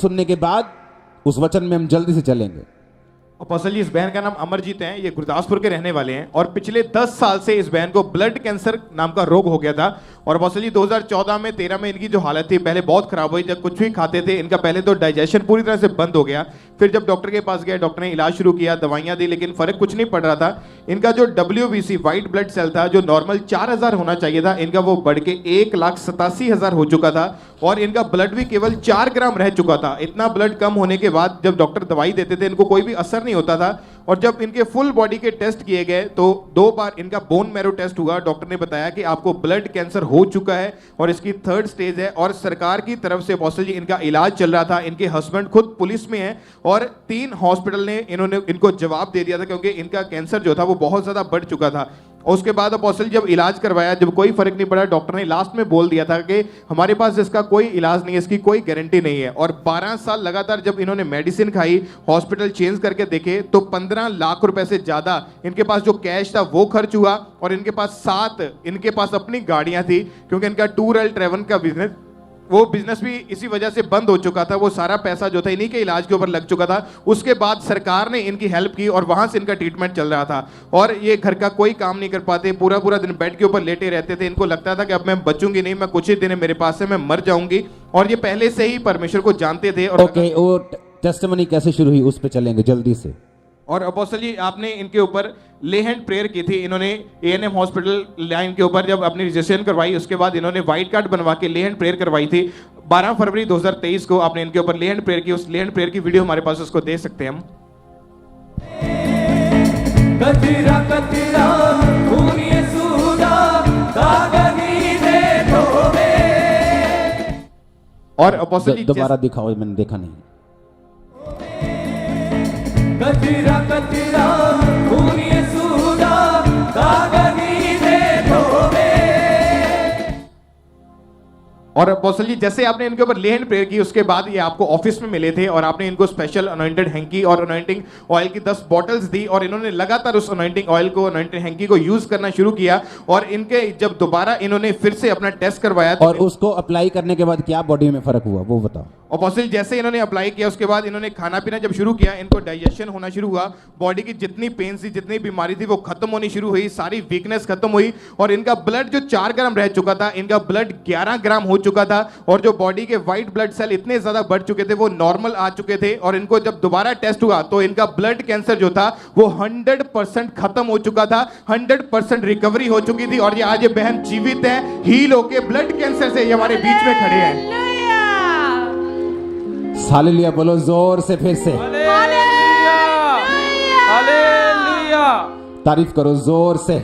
सुनने के बाद उस वचन में हम जल्दी से चलेंगे। अपोस्टल जी, इस बहन का नाम अमरजीत है, ये गुरदासपुर के रहने वाले हैं और पिछले 10 साल से इस बहन को ब्लड कैंसर नाम का रोग हो गया था। और अपोस्टल जी 2014 में 13 में इनकी जो हालत थी पहले बहुत खराब हुई। जब कुछ भी खाते थे इनका पहले तो डाइजेशन पूरी तरह से बंद हो गया। फिर जब डॉक्टर के पास गए, डॉक्टर ने इलाज शुरू किया, दवाइयां दी, लेकिन फर्क कुछ नहीं पड़ रहा था। इनका जो WBC व्हाइट ब्लड सेल था, जो नॉर्मल 4000 होना चाहिए था, इनका वो बढ़ के 1,87,000 हो चुका था और इनका ब्लड भी केवल 4 ग्राम रह चुका था। इतना ब्लड कम होने के बाद जब डॉक्टर दवाई देते थे इनको कोई भी असर नहीं होता था। और जब इनके फुल बॉडी के टेस्ट किए गए तो 2 बार इनका बोन मैरो टेस्ट हुआ। डॉक्टर ने बताया कि आपको ब्लड कैंसर हो चुका है और इसकी 3rd स्टेज है। और सरकार की तरफ से अपोस्टल जी इनका इलाज चल रहा था। इनके हस्बैंड खुद पुलिस में है और 3 हॉस्पिटल ने इनको जवाब दे दिया था क्योंकि इनका कैंसर जो था वो बहुत ज्यादा बढ़ चुका था। और उसके बाद अपोस्टल जब इलाज करवाया, जब कोई फर्क नहीं पड़ा, डॉक्टर ने लास्ट में बोल दिया था कि हमारे पास इसका कोई इलाज नहीं है, इसकी कोई गारंटी नहीं है। और 12 साल लगातार जब इन्होंने मेडिसिन खाई, हॉस्पिटल चेंज करके देखे तो 15 लाख रुपए से ज्यादा इनके पास जो कैश था वो खर्च हुआ। और इनके पास 7 इनके पास अपनी गाड़ियां थी क्योंकि इनका टूर एंड ट्रैवल का बिजनेस, वो बिजनेस भी इसी वजह से बंद हो चुका था। वो सारा पैसा जो था इन्हीं के इलाज के ऊपर लग चुका था। उसके बाद सरकार ने इनकी हेल्प की और वहां से इनका ट्रीटमेंट चल रहा था। और ये घर का कोई काम नहीं कर पाते, पूरा पूरा दिन बेड के ऊपर लेटे रहते थे। इनको लगता था कि अब मैं बचूंगी नहीं, मैं कुछ ही दिन मेरे पास से मैं मर जाऊंगी। और ये पहले से ही परमेश्वर को जानते थे। और ओके, वो टेस्टिमनी कैसे शुरू हुई उस पे चलेंगे जल्दी से। और अपोस्टल जी आपने इनके ऊपर ले हैंड प्रेयर की थी। इन्होंने ANM हॉस्पिटल लाइन के ऊपर जब अपनी रजिस्ट्रेशन करवाई, उसके बाद इन्होंने व्हाइट कार्ड बनवा के ले हैंड प्रेयर करवाई थी। 12 फरवरी 2023 को आपने इनके ऊपर ले हैंड प्रेयर की। उस ले हैंड प्रेयर की वीडियो हमारे पास, उसको देख सकते हैं हम। कतरा कतरा खून यीशुदा दागनी दे धोवे। और अपोस्टल जी दोबारा दिखाओ, मैंने देखा नहीं। कतरा कतरा खून यीशुदा दागनी दे धोवे। और अपोस्टल जी जैसे आपने इनके ऊपर ले हैंड प्रेयर की, उसके बाद ये आपको ऑफिस में मिले थे और आपने इनको स्पेशल अनॉइंटेड हैंकी और अनॉइंटिंग ऑयल की 10 बॉटल्स दी। और इन्होंने लगातार उस अनॉइंटिंग ऑयल को, अनॉइंटेड हैंकी को यूज करना शुरू किया। और इनके जब दोबारा इन्होंने फिर से अपना टेस्ट करवाया और उसको अप्लाई करने के बाद क्या बॉडी में फर्क हुआ वो बताओ। अपोस्टल जैसे इन्होंने अप्लाई किया उसके बाद इन्होंने खाना पीना जब शुरू किया, इनको डाइजेशन होना शुरू हुआ। बॉडी की जितनी पेन थी, जितनी बीमारी थी वो खत्म होनी शुरू हुई, सारी वीकनेस खत्म हुई। और इनका ब्लड जो 4 ग्राम रह चुका था, इनका ब्लड 11 ग्राम हो चुका था। और जो बॉडी के व्हाइट ब्लड सेल इतने ज्यादा बढ़ चुके थे वो नॉर्मल आ चुके थे। और इनको जब दोबारा टेस्ट हुआ तो इनका ब्लड कैंसर जो था वो 100% खत्म हो चुका था, 100% रिकवरी हो चुकी थी। और ये आज ये बहन जीवित है, हील होके ब्लड कैंसर से ये हमारे बीच में खड़े हैं। हालेलुया बोलो जोर से, फिर से हालेलुया, हालेलुया, तारीफ करो जोर से।